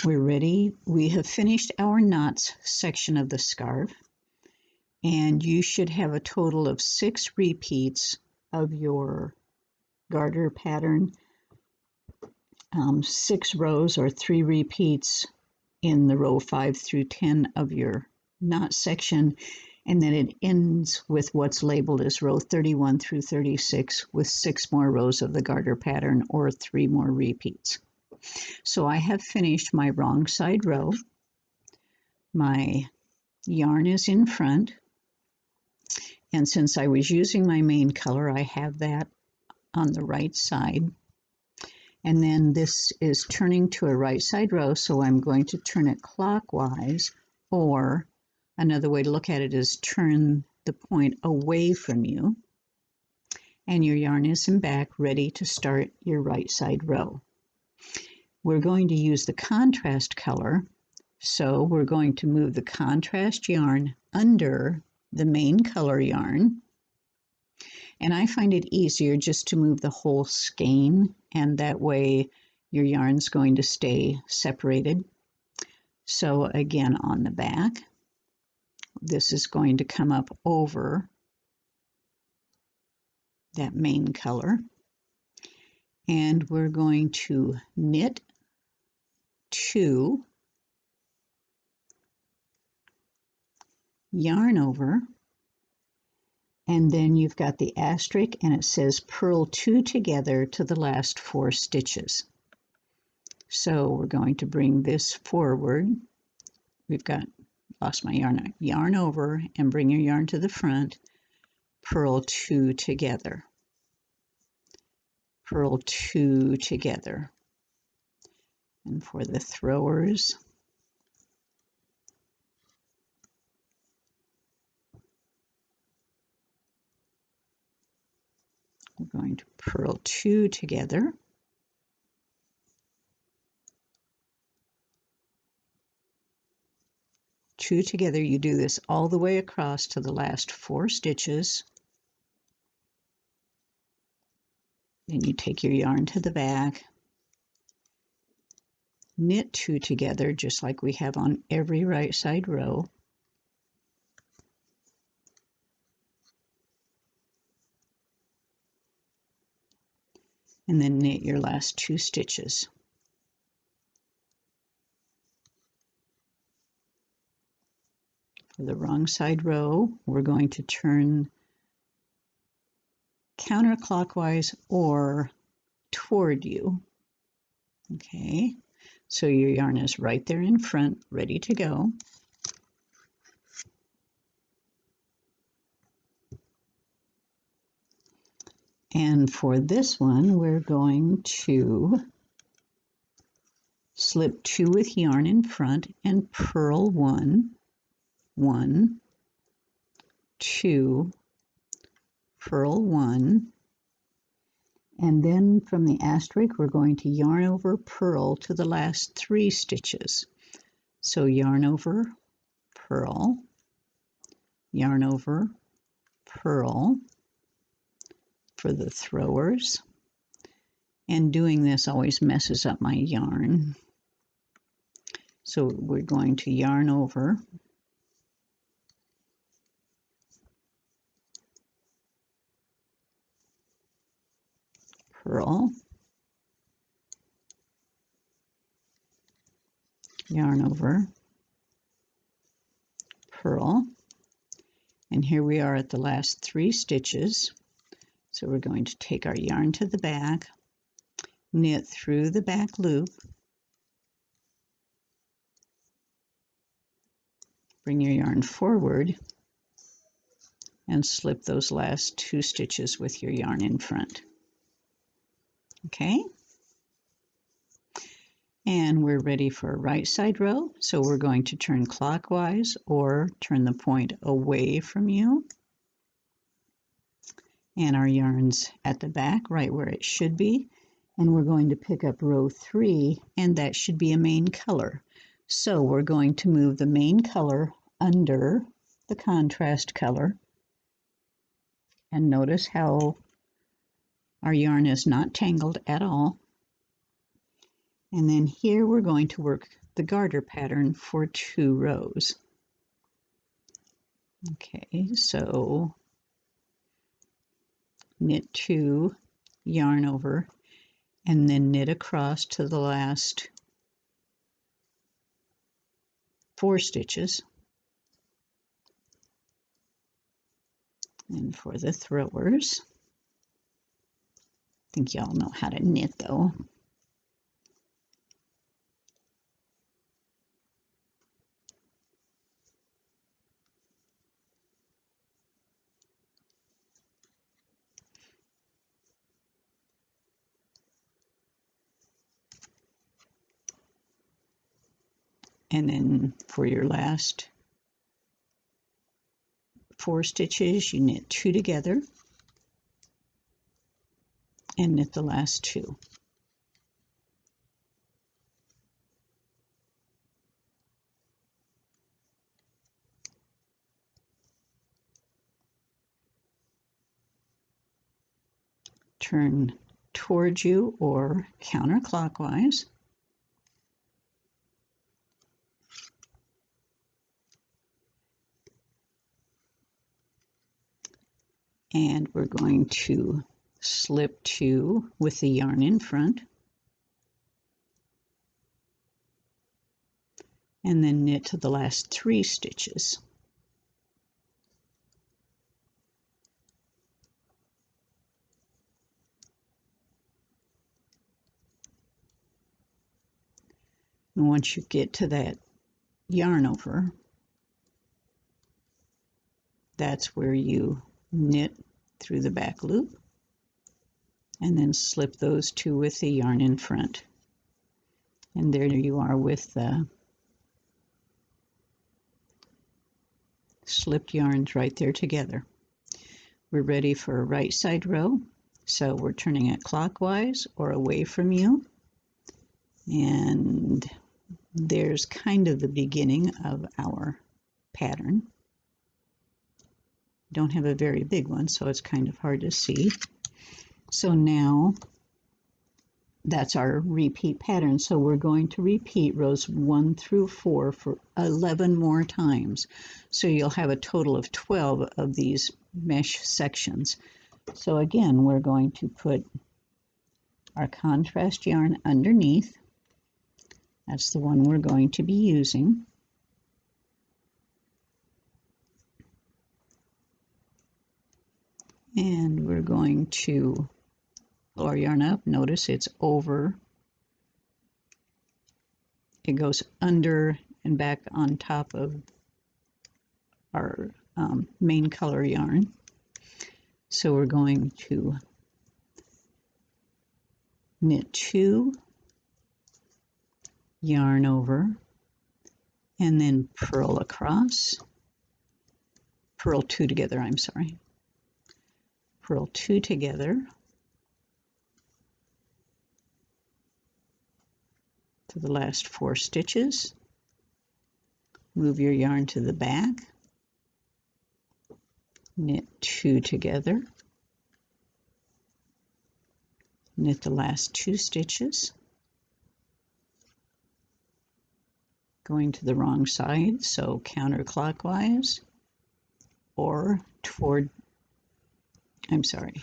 We're ready. We have finished our knots section of the scarf, and you should have a total of 6 repeats of your garter pattern, 6 rows or 3 repeats in the row 5 through 10 of your knot section, and then it ends with what's labeled as row 31 through 36 with 6 more rows of the garter pattern or 3 more repeats. So I have finished my wrong side row. My yarn is in front, and since I was using my main color, I have that on the right side. And then this is turning to a right side row, so I'm going to turn it clockwise, or another way to look at it is turn the point away from you, and your yarn is in back, ready to start your right side row. We're going to use the contrast color, so we're going to move the contrast yarn under the main color yarn. And I find it easier just to move the whole skein, and that way your yarn's going to stay separated. So again, on the back, this is going to come up over that main color. And we're going to knit 2, yarn over, and then you've got the asterisk and it says purl 2 together to the last 4 stitches. So we're going to bring this forward. We've got, lost my yarn, yarn over and bring your yarn to the front, purl 2 together, purl 2 together. And for the throwers, we're going to purl 2 together, two together. You do this all the way across to the last 4 stitches. Then you take your yarn to the back, knit 2 together just like we have on every right side row, and then knit your last 2 stitches. For the wrong side row, we're going to turn counterclockwise or toward you. Okay, so your yarn is right there in front, ready to go. And for this one, we're going to slip 2 with yarn in front and purl 1, 1, 2, purl 1, and then from the asterisk we're going to yarn over, purl to the last 3 stitches. So yarn over, purl, yarn over, purl for the throwers. And doing this always messes up my yarn. So we're going to yarn over, purl, yarn over, purl, and here we are at the last 3 stitches. So we're going to take our yarn to the back, knit through the back loop, bring your yarn forward, and slip those last 2 stitches with your yarn in front. Okay? And we're ready for a right side row, so we're going to turn clockwise or turn the point away from you. And our yarn's at the back, right where it should be. And we're going to pick up row 3, and that should be a main color. So we're going to move the main color under the contrast color. And notice how our yarn is not tangled at all. And then here we're going to work the garter pattern for 2 rows. Okay, so knit 2, yarn over, and then knit across to the last 4 stitches. And for the throwers, I think y'all know how to knit though. And then for your last 4 stitches, you knit 2 together and knit the last 2. Turn towards you or counterclockwise. And we're going to slip 2 with the yarn in front, and then knit to the last 3 stitches. And once you get to that yarn over, that's where you knit through the back loop and then slip those 2 with the yarn in front. And there you are with the slipped yarns right there together. We're ready for a right side row. So we're turning it clockwise or away from you. And there's kind of the beginning of our pattern. Don't have a very big one, so it's kind of hard to see. So now that's our repeat pattern. So we're going to repeat rows 1 through 4 for 11 more times. So you'll have a total of 12 of these mesh sections. So again, we're going to put our contrast yarn underneath. That's the one we're going to be using. And we're going to pull our yarn up. Notice it's over. It goes under and back on top of our main color yarn. So we're going to knit 2, yarn over, and then purl across. Purl 2 together, I'm sorry. Purl 2 together to the last 4 stitches. Move your yarn to the back. Knit 2 together. Knit the last 2 stitches. Going to the wrong side, so counterclockwise or toward, I'm sorry,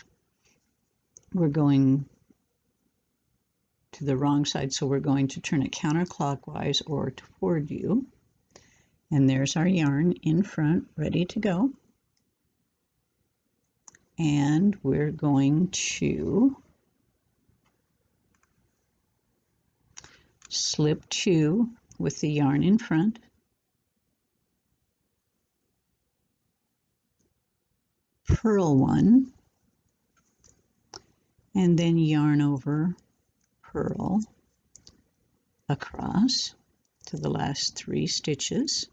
we're going to the wrong side, so we're going to turn it counterclockwise or toward you. And there's our yarn in front, ready to go. And we're going to slip 2 with the yarn in front, purl 1, and then yarn over, purl across to the last 3 stitches.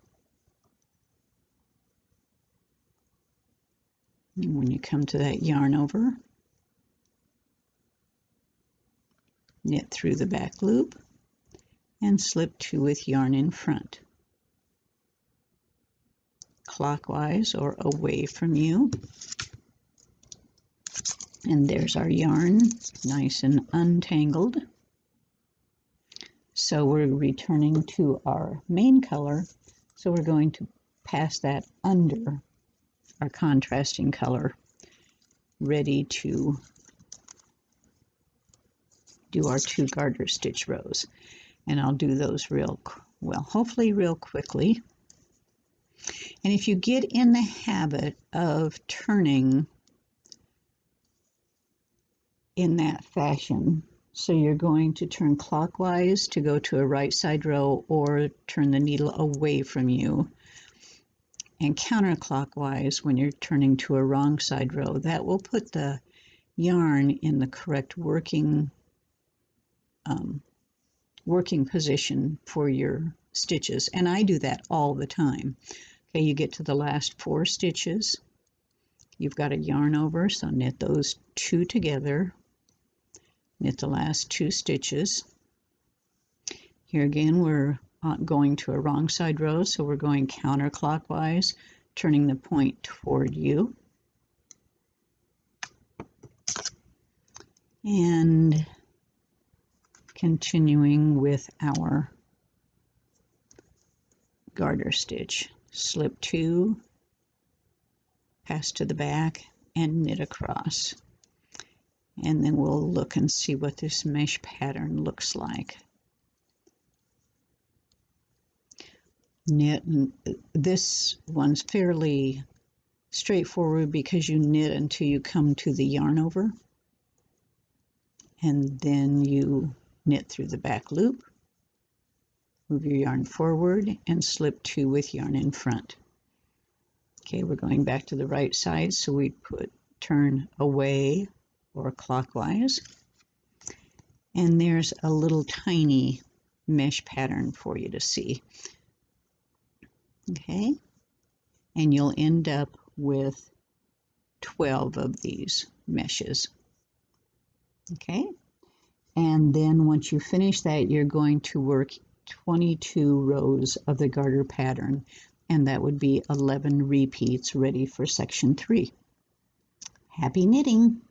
And when you come to that yarn over, knit through the back loop and slip 2 with yarn in front, clockwise or away from you. And there's our yarn, nice and untangled. So we're returning to our main color. So we're going to pass that under our contrasting color, ready to do our 2 garter stitch rows. And I'll do those hopefully real quickly. And if you get in the habit of turning in that fashion, so you're going to turn clockwise to go to a right side row or turn the needle away from you, and counterclockwise when you're turning to a wrong side row, that will put the yarn in the correct working position for your stitches. And I do that all the time. Okay, you get to the last 4 stitches, you've got a yarn over, so knit those 2 together, knit the last 2 stitches. Here again we're going to a wrong side row, so we're going counterclockwise, turning the point toward you, and continuing with our garter stitch. Slip 2, pass to the back, and knit across. And then we'll look and see what this mesh pattern looks like. Knit, and this one's fairly straightforward because you knit until you come to the yarn over, and then you knit through the back loop, move your yarn forward, and slip 2 with yarn in front. Okay, we're going back to the right side, so we turn away or clockwise, and there's a little tiny mesh pattern for you to see. Okay, and you'll end up with 12 of these meshes. Okay, and then once you finish that, you're going to work 22 rows of the garter pattern, and that would be 11 repeats ready for section 3. Happy knitting!